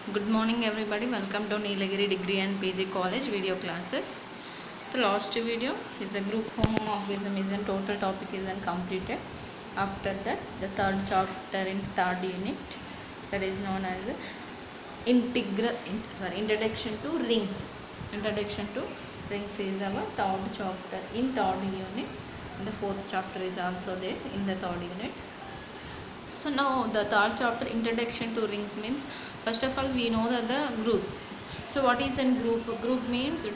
Good morning everybody, welcome to Nilagiri Degree and PG College video classes. So last video is the group homomorphism is and total topic is completed. After that the third chapter in third unit, that is known as introduction to rings. Introduction to rings is our third chapter in third unit. The fourth chapter is also there in the third unit. So now the third chapter, introduction to rings, means first of all we know that the group. So what is a group? Group means it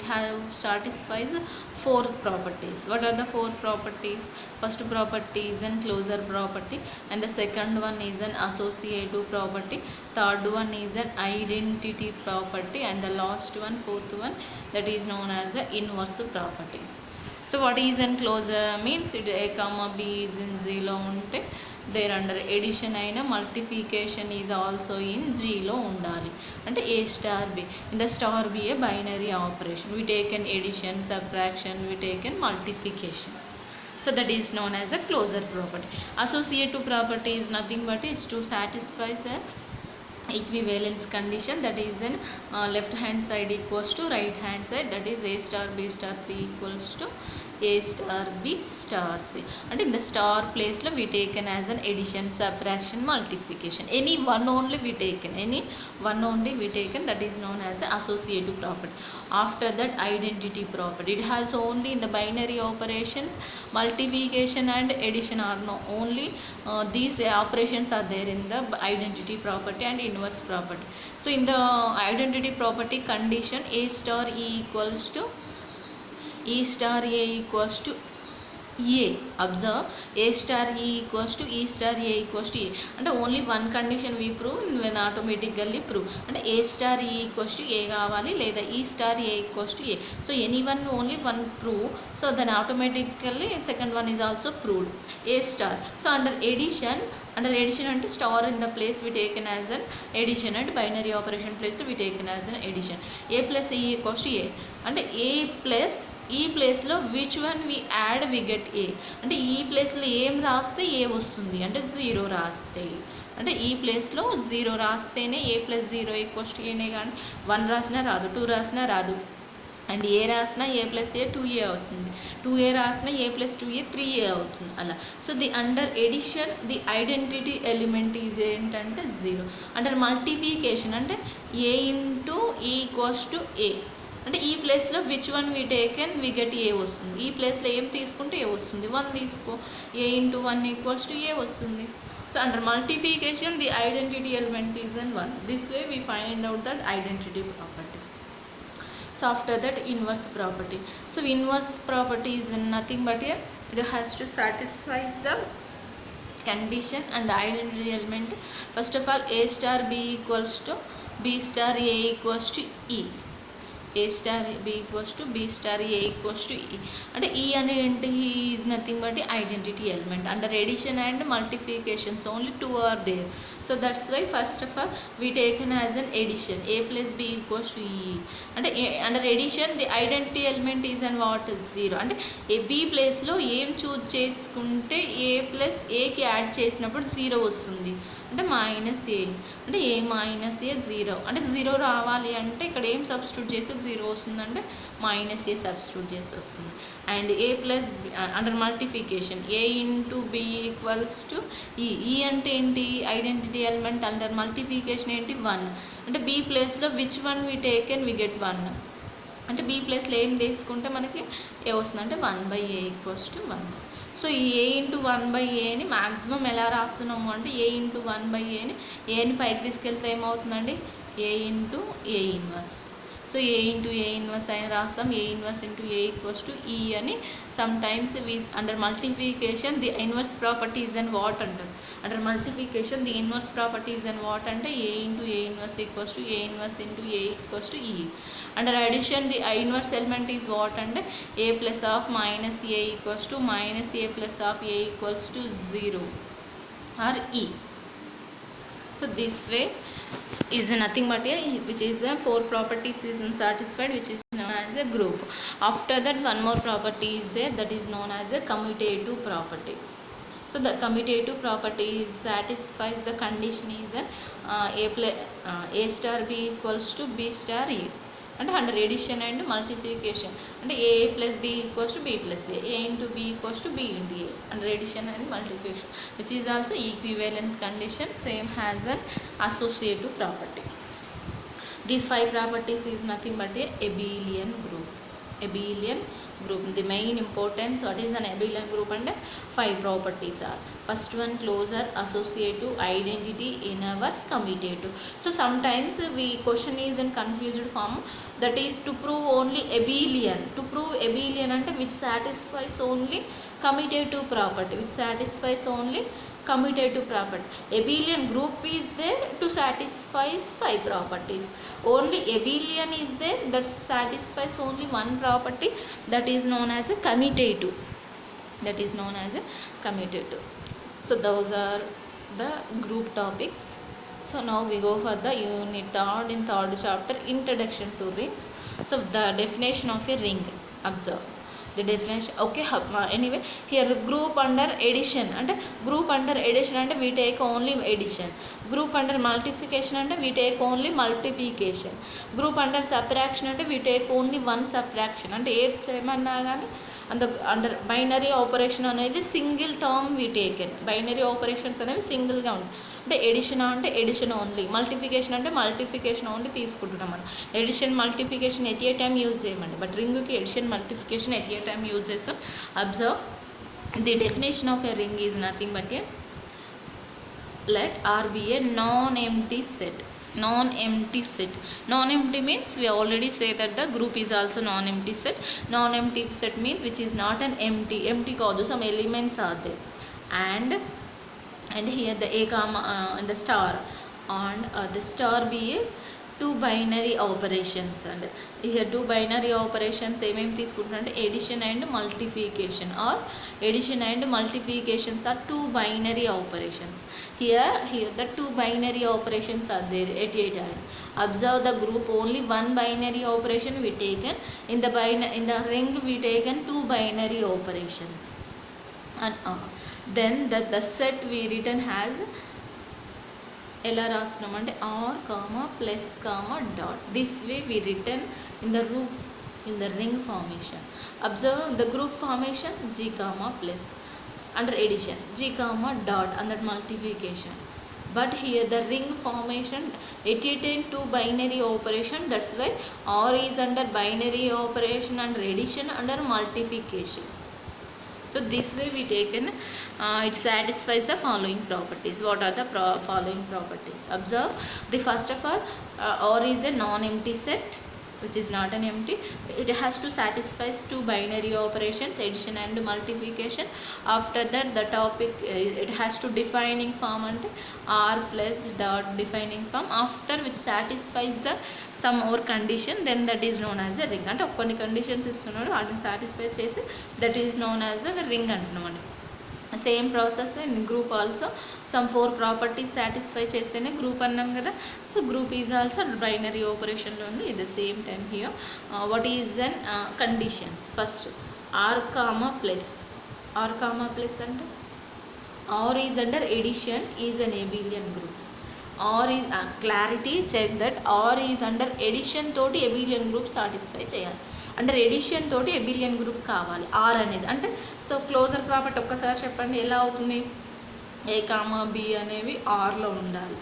satisfies four properties. What are the four properties? First property is an closure property, and the second one is an associative property, third one is an identity property, and the last one, fourth one, that is known as the inverse property. So what is an closure? Means it a comma b is in z లో ఉంటే there under addition అయిన multiplication is also in g లో ఉండాలి. అంటే a star b. In the star b a binary operation. We take an addition, subtraction, we take an multiplication. So that is known as a closure property. Associative property is nothing but is to satisfy a equivalence condition, that is in left hand side equals to right hand side, that is a star b star c equals to a star b star c, and in the star place lo we taken as an addition, subtraction, multiplication, any one only we taken, that is known as the associative property. After that identity property, it has only in the binary operations multiplication and addition are no only these operations are there in the identity property and inverse property. So in the identity property condition, a star e equals to e star a equals to a. Observe, a star e equals to e star a equals to a, and only one condition we prove when automatically prove, and a star e equals to a కావాలి లేదా e star a equals to a. So anyone only one prove, so then automatically second one is also proved, a star. So under addition అంటే star in the place we taken as an addition, and binary operation place we taken as an addition. A plus e equals to a, అంటే a plus ఈ ప్లేస్లో which one we add we get a, అంటే ఈ ప్లేస్లో ఏం రాస్తే ఏ వస్తుంది అంటే జీరో రాస్తే, అంటే ఈ ప్లేస్లో జీరో రాస్తేనే A plus zero equals to ఏనే, కానీ వన్ రాసినా రాదు, టూ రాసినా రాదు, అండ్ ఏ రాసినా ఏ ప్లస్ ఏ 2a అవుతుంది, 2a రాసినా ఏ ప్లస్ 2a 3a అవుతుంది అలా. So the under addition the identity element is ఏంటంటే జీరో. అండర్ మల్టిప్లికేషన్ అంటే ఏ into e equals to a, అంటే ఈ ప్లేస్లో which one we taken we get a వస్తుంది, ఈ ప్లేస్లో ఏం తీసుకుంటే ఏ వస్తుంది, వన్ తీసుకో, a into one equals to a వస్తుంది. So under multiplication the identity element is an one. This way we find out that identity property. So after that inverse property. So inverse property is nothing but here it has to satisfy the condition and the identity element. First of all, a star b equals to b star a equals to e, a star b equals to b star a equals to e, అంటే e అనేది is nothing but identity element. Under addition and multiplications only two are there. So that's why first of all we taken as an addition, a plus B equals to e, అంటే under addition the identity element is and what zero, అంటే a b ప్లేస్లో ఏం choose చేసుకుంటే a plus ఏకి add చేసినప్పుడు zero వస్తుంది, అంటే minus a, అంటే ఏ మైనస్ ఏ జీరో, అంటే జీరో రావాలి అంటే ఇక్కడ ఏం సబ్స్టిట్యూట్ చేస్తే జీరో వస్తుందంటే మైనస్ ఏ సబ్స్టిట్యూట్ చేస్తే వస్తుంది. And a plus under multiplication a into b equals to e, e అంటే ఏంటి ఐడెంటిటీ ఎలిమెంట్, అండర్ మల్టిప్లికేషన్ ఏంటి వన్, అంటే బి ప్లేస్లో which one we taken we get one, అంటే బి ప్లేస్లో ఏం తీసుకుంటే మనకి ఏ వస్తుంది అంటే 1/a ఈక్వల్స్ టు 1. సో ఈ ఏ ఇంటూ 1/aని మ్యాక్సిమం ఎలా రాస్తున్నాము అంటే ఏ ఇంటూ 1/aని ఏని పైకి తీసుకెళ్తే ఏమవుతుందండి A into A inverse. So A into A inverse అయినా రాస్తాం, A inverse into A equals to E అని. Some times we under multiplication the inverse properties and what అంటారు, under multiplication the inverse properties and what అంటే ఏ into A inverse equals to A inverse into A equals to E. Under addition the inverse element is what అంటే A plus of minus A equals to minus a plus of a equals to zero or e. So this way is nothing but a which is a four properties is satisfied, which is known as a group. After that one more property is there, that is known as a commutative property. So the commutative property satisfies the condition is an a star b equals to b star e, and under addition and multiplication and a plus b equals to b plus a into b equals to b into a, under addition and multiplication, which is also equivalence condition, same has an associative property. These 5 properties is nothing but a abelian group. Abelian group, the main importance, what is an abelian group, and 5 properties are: first one, closure, associative, identity, inverse, commutative. So sometimes we question is in confused form, that is to prove only abelian. To prove abelian ante which satisfies only commutative property, which satisfies only commutative property. Abelian group is there to satisfy 5 properties. Only abelian is there that satisfies only one property, that is known as a commutative. That is known as a commutative. So those are the group topics. So now we go for the unit 3rd in 3rd chapter, introduction to rings. So the definition of a ring, observe the definition. Okay, anyway, here group under addition, and group under addition and we take only addition. Group under multiplication and we take only multiplication. Group under subtraction and we take only one subtraction. అంటే ఏది చేయమన్నా కానీ under binary operation అనేది single term we taken. Binary operations అనేవి సింగిల్గా ఉంటాయి. అంటే addition అంటే ఎడిషన్ ఓన్లీ, మల్టిఫికేషన్ అంటే మల్టిఫికేషన్ ఓన్లీ తీసుకుంటున్నాం మనం. Addition multiplication at a time use చేయమండి, బట్ రింగ్కి addition multiplication at a time use చేస్తాం. Observe the definition of a ring is nothing but a let R be a non-empty set. Non-empty set. Non-empty means we already say that the group is also non-empty set. Non-empty set means which is not an empty. Empty కాదు, some elements are there. And here the a comma and the star, and the star be a 2 binary operations, and here 2 binary operations ఏమేమి తీసుకుంటున్నారంటే addition and multiplication, or addition and multiplications are 2 binary operations. Here the 2 binary operations are there at a time. Observe the group, only one binary operation we taken. In the ring we taken 2 binary operations, and then the set we written has ఎలా రాస్తున్నాం అంటే R comma plus comma dot. This way we return in the group in the ring formation. Observe the group formation g comma plus, under addition g comma dot under multiplication. But here the ring formation it attained 2 binary operation, that's why R is under binary operation, under addition, under multiplication. So this way we taken it satisfies the following properties. What are the following properties? Observe the first of all, R is a non-empty set which is not an empty. It has to satisfy 2 binary operations, addition and multiplication. After that the topic it has to defining form and R plus dot defining form, after which satisfies the some more condition, then that is known as a ring. అంటే కొన్ని conditions ఇస్తున్నాడు, వాటిని satisfy చేసి that is known as a ring అంటున్నాం. Same process in group also, some 4 properties satisfy చేస్తేనే group అన్నాం కదా. So group is also binary ఆపరేషన్లో ఉంది. It the same time here what is an conditions. First R comma plus. R comma plus అంటే R is under addition is an abelian group. R is clarity check that R is under addition తోటి abelian group satisfy చేయాలి. Under addition తోటి abelian group కావాలి are అనేది. అంటే so closure property ఒక్కసారి చెప్పండి ఎలా అవుతుంది. ఏ కామా బి అనేవి ఆర్లో ఉండాలి.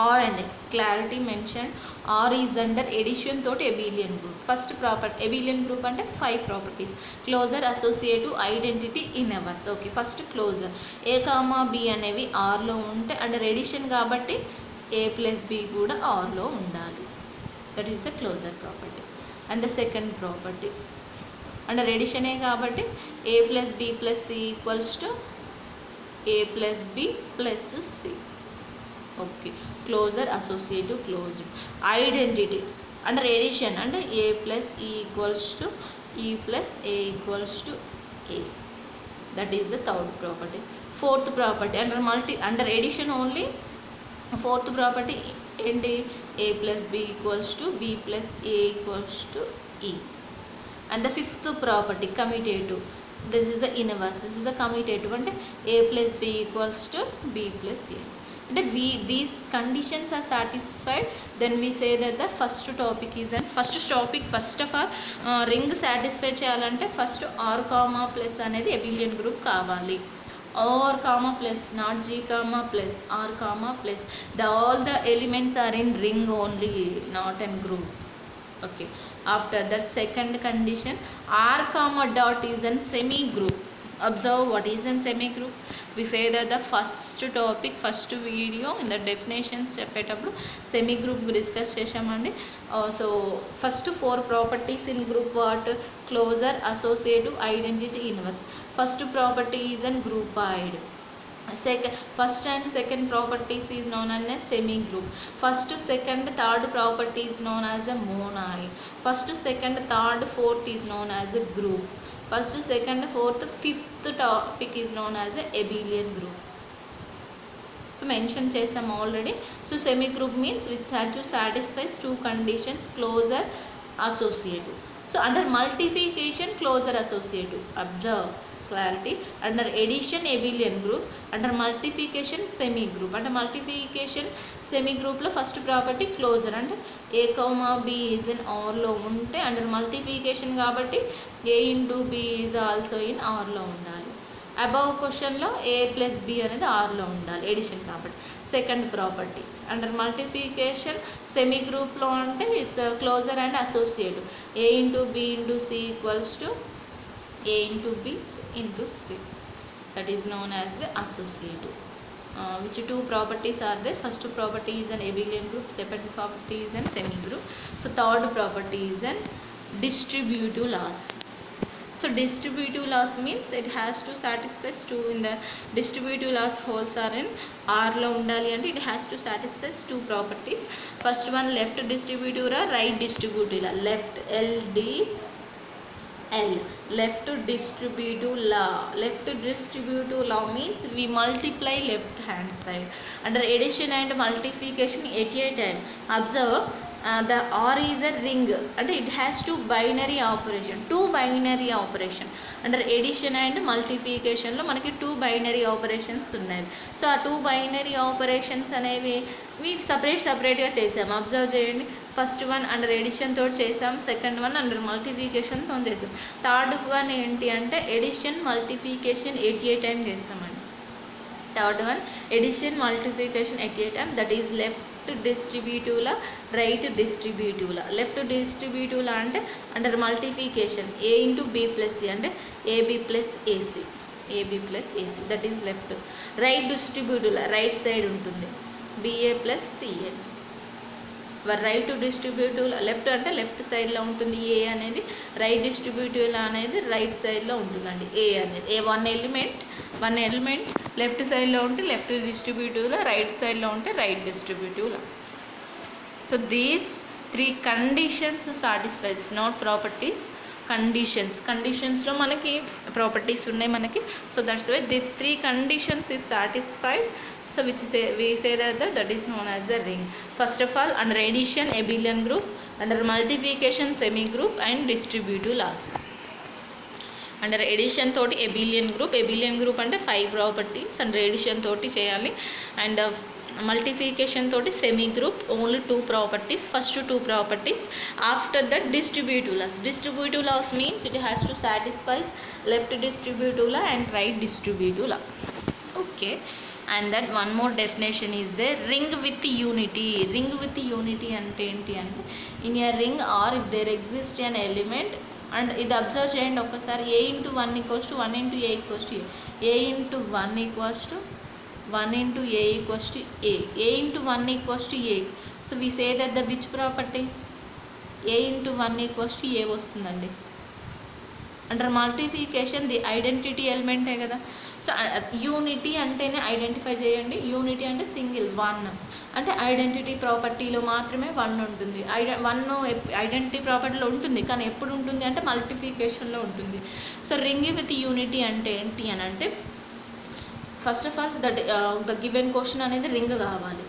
R and clarity mention R is under addition తోటి abelian group. First property abelian group అంటే 5 properties: closure, associative, identity, inverse. Okay, first closure A comma B అనేవి ఆర్లో ఉంటే అండర్ ఎడిషన్ కాబట్టి ఏ ప్లస్ బి కూడా ఆర్లో ఉండాలి. That is the closure property. And the second property under ఎడిషనే కాబట్టి A plus B plus C equals to A plus B plus C. Okay, closure, associative, closed. Identity under addition అంటే A plus E equals to E plus A equals to A. That is the third property. Fourth property under addition only. Fourth property ఏంటి? A plus B equals to B plus A equals to ఈ. And the fifth property commutative. This is the inverse, this is the commutative. అంటే a plus b equals to b plus a. అంటే these conditions are satisfied, then we say that the first topic is and first of all ring satisfy చేయాలంటే first R comma plus అనేది abelian group కావాలి. R comma plus, not g comma plus, R comma plus, all the elements are in ring only, not in group. Okay, after that second condition, r comma dot is an semi group. Observe what is an semi group. We say that the first topic, first video in the definitions చెప్పేటప్పుడు semi group discuss చేసామండి. So first 4 properties in group what? Closure, associative, identity, inverse. First property is an groupoid. First and second properties is known as semi group. First, second, third property is known as a monoid. First, second, third, fourth is known as a group. First, second, fourth, fifth topic is known as a abelian group. So mention chesam already. So semi group means which had to satisfy 2 conditions, closer, associative. So under multiplication, closer, associative. Observe clarity. Under addition, abelian group. Under multiplication, semi group. Under multiplication semi group lo first property closer, అంటే a comma b is in r లో ఉంటే under multiplication కాబట్టి a into b is also in r లో ఉండాలి. Above క్వశ్చన్లో a plus b అనేది r లో ఉండాలి, ఎడిషన్ కాబట్టి. Second property under multiplication semi గ్రూప్లో అంటే it's closure and associative. a into b into c equals to a into b into c, that is known as the associative. Which 2 properties are there? First property is an abelian group, second property is an semi group. So third property is an distributive loss. So distributive loss means it has to satisfy 2 in the distributive loss holes are in r lo undali and it has to satisfy 2 properties. First one, left distributive law, right distributive law. Left LD L, left distributive law. Left distributive law means we multiply left hand side. Under addition and multiplication at a time. Observe the R is a ring and it has 2 binary operation. 2 binary operation. Under addition and multiplication లో మనకి 2 binary operations ఉన్నాయి. So ఆ 2 binary operations అనేవి సపరేట్గా చేసాం. Observe చేయండి. First one under addition తోటి చేసాం, సెకండ్ వన్ అండర్ మల్టిప్లికేషన్ తో చేసాం. థర్డ్ వన్ ఏంటి అంటే addition multiplication at a time చేస్తామండి. Third one addition multiplication at a time, that is left distributive law, right distributive law. Left distributive law అంటే under multiplication a into b plus c అంటే ab plus ac, ab plus ac, that is left. Right distributive law right side ఉంటుంది, ba plus ca. Right distributive left అంటే left సైడ్లో ఉంటుంది ఏ అనేది, right distributive అనేది right సైడ్లో ఉంటుందండి. ఏ అనేది వన్ ఎలిమెంట్ లెఫ్ట్ సైడ్లో ఉంటే లెఫ్ట్ డిస్ట్రిబ్యూటివ్లో, రైట్ సైడ్లో ఉంటే రైట్ డిస్ట్రిబ్యూటివ్లో. So these 3 conditions satisfies, not properties, కండిషన్స్లో మనకి ప్రాపర్టీస్ ఉన్నాయి మనకి. So that's why this 3 conditions is satisfied. So which we say that is known as a ring. First of all, under addition abelian group, under multiplication semi group and distributive laws. Under addition toti abelian group అంటే 5 properties under addition తోటి చేయాలి. And multiplication toti semi group only 2 properties, first 2 properties. After that distributive laws means it has to satisfy left distributive law and right distributive law. Okay, and that one more definition is there, ring with unity. Ring with unity అంటే ఏంటి అంటే in a ring or if there exists an element, and ఇది observe చేయండి ఒక్కసారి. a into 1 equals to 1 into a equals to a into 1 equals to 1 into a equals to a into 1 equals to a. So we say that the which property? a into 1 equals to a వస్తుందండి. Under multiplication the identity ఎలిమెంటే కదా. So unity అంటేనే identify చేయండి. Unity అంటే single, 1 అంటే identity ప్రాపర్టీలో మాత్రమే 1 ఉంటుంది. 1 identity ప్రాపర్టీలో ఉంటుంది, కానీ ఎప్పుడు ఉంటుంది అంటే మల్టిప్లికేషన్లో ఉంటుంది. సో రింగ్ విత్ యూనిటీ అంటే ఏంటి అని అంటే first of all the given question అనేది రింగ్ కావాలి.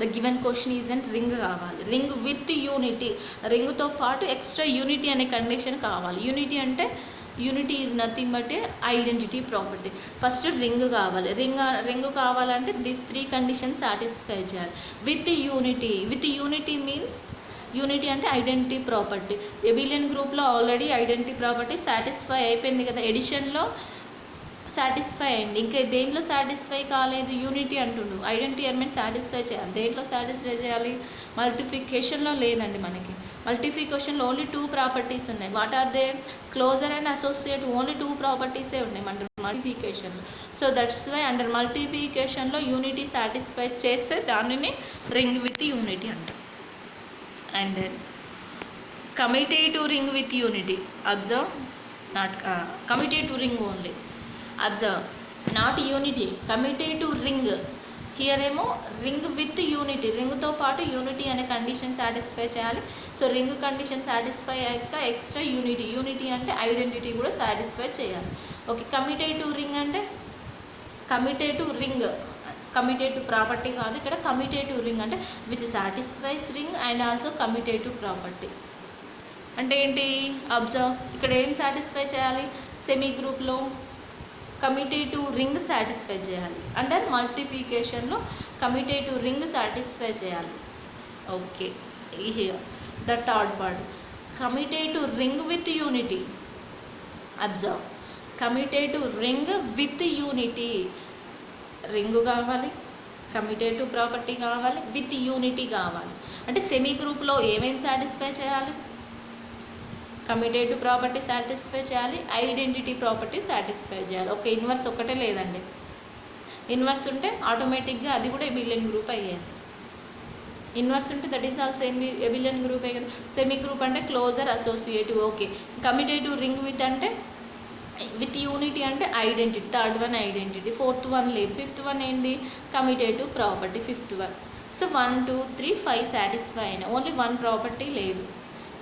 The given question is and ring కావాలి. రింగ్ విత్ యూనిటీ, రింగ్తో పాటు ఎక్స్ట్రా యూనిటీ అనే కండిషన్ కావాలి. యూనిటీ అంటే unity is nothing but A identity property. First ring కావాలి. రింగ్ కావాలంటే దిస్ 3 కండిషన్స్ సాటిస్ఫై చేయాలి. విత్ యూనిటీ మీన్స్ యూనిటీ అంటే ఐడెంటిటీ ప్రాపర్టీ. ఎబిలియన్ గ్రూప్లో ఆల్రెడీ ఐడెంటిటీ ప్రాపర్టీ సాటిస్ఫై అయిపోయింది కదా, ఎడిషన్లో సాటిస్ఫై అయింది. ఇంకా దేంట్లో సాటిస్ఫై కాలేదు, యూనిటీ అంటుండు. ఐడెంటిటీ ఎలిమెంట్ సాటిస్ఫై చేయాలి. దేంట్లో సాటిస్ఫై చేయాలి, మల్టిఫికేషన్లో లేదండి. మనకి మల్టిఫికేషన్లో ఓన్లీ 2 ప్రాపర్టీస్ ఉన్నాయి. What are they, closure and associate. Only 2 ప్రాపర్టీసే ఉన్నాయి మన మల్టిఫికేషన్లో. సో దట్స్ వై అండర్ మల్టిఫికేషన్లో యూనిటీ సాటిస్ఫై చేస్తే దానిని రింగ్ విత్ యూనిటీ అంటారు. And then commutative ring with unity. Observe, not commutative ring only. Observe, not unity, commutative ring. Here ఏమో ring with unity, రింగ్తో పాటు యూనిటీ అనే కండిషన్ సాటిస్ఫై చేయాలి. So ring condition satisfy అయ్యాక extra unity అంటే identity కూడా satisfy చేయాలి. Okay, commutative ring అంటే కమిటేటివ్ ప్రాపర్టీ కాదు ఇక్కడ. కమిటేటివ్ రింగ్ అంటే which satisfies ring and also commutative property. అంటే ఏంటి, అబ్జర్వ్, ఇక్కడ ఏం సాటిస్ఫై చేయాలి, సెమీ గ్రూప్లో కమిటేటివ్ రింగ్ సాటిస్ఫై చేయాలి. అండర్ మల్టిఫికేషన్లో కమిటేటివ్ రింగ్ సాటిస్ఫై చేయాలి. Okay, here the third part, commutative ring with unity. Observe, commutative ring with unity. Ring కావాలి, commutative property కావాలి, విత్ యూనిటీ కావాలి. అంటే సెమీ గ్రూప్లో ఏమేమి సాటిస్ఫై చేయాలి, కమిటేటివ్ ప్రాపర్టీ సాటిస్ఫై చేయాలి, ఐడెంటిటీ ప్రాపర్టీ సాటిస్ఫై చేయాలి. ఓకే, ఇన్వర్స్ ఒకటే లేదండి. ఇన్వర్స్ ఉంటే ఆటోమేటిక్గా అది కూడా ఎబిలియన్ గ్రూప్ అయ్యేది. ఇన్వర్స్ ఉంటే that is also abelian group అయ్యేది. సెమీ గ్రూప్ అంటే closure associative. Okay, commutative ring with అంటే విత్ యూనిటీ అంటే identity. Third one identity, fourth one లేదు, ఫిఫ్త్ వన్ ఏంటి, commutative property, fifth one. So 1 2 3 5 satisfy అయినాయి, only 1 property లేదు.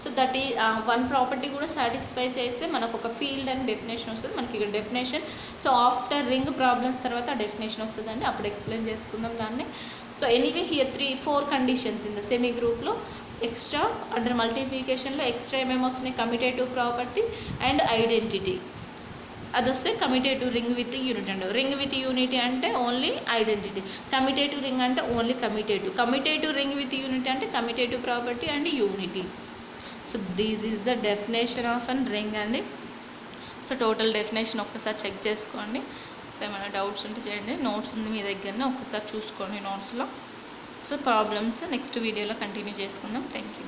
So that ఈ 1 property కూడా సాటిస్ఫై చేస్తే మనకు ఒక ఫీల్డ్ అండ్ డెఫినేషన్ వస్తుంది. మనకి ఇక్కడ definition, so after ring problems తర్వాత డెఫినేషన్ వస్తుందండి, అప్పుడు ఎక్స్ప్లెయిన్ చేసుకుందాం దాన్ని. So anyway here 3-4 conditions in the semi గ్రూప్లో. ఎక్స్ట్రా అండర్ మల్టిఫికేషన్లో ఎక్స్ట్రా ఏమేమి వస్తున్నాయి, కమిటేటివ్ ప్రాపర్టీ అండ్ ఐడెంటిటీ. అది వస్తే కమిటేటివ్ రింగ్ విత్ యూనిటీ అంటారు. రింగ్ విత్ యూనిటీ అంటే ఓన్లీ ఐడెంటిటీ, కమిటేటివ్ రింగ్ అంటే only commutative ring with unity అంటే commutative property and unity. So this is the definition of an ring అండి. So total definition ఒక్కసారి check చేసుకోండి. So ఏమైనా doubts ఉంటే చేయండి, నోట్స్ ఉంది మీ దగ్గరనే, ఒక్కసారి చూసుకోండి నోట్స్లో. సో ప్రాబ్లమ్స్ నెక్స్ట్ వీడియోలో కంటిన్యూ చేసుకుందాం. Thank you.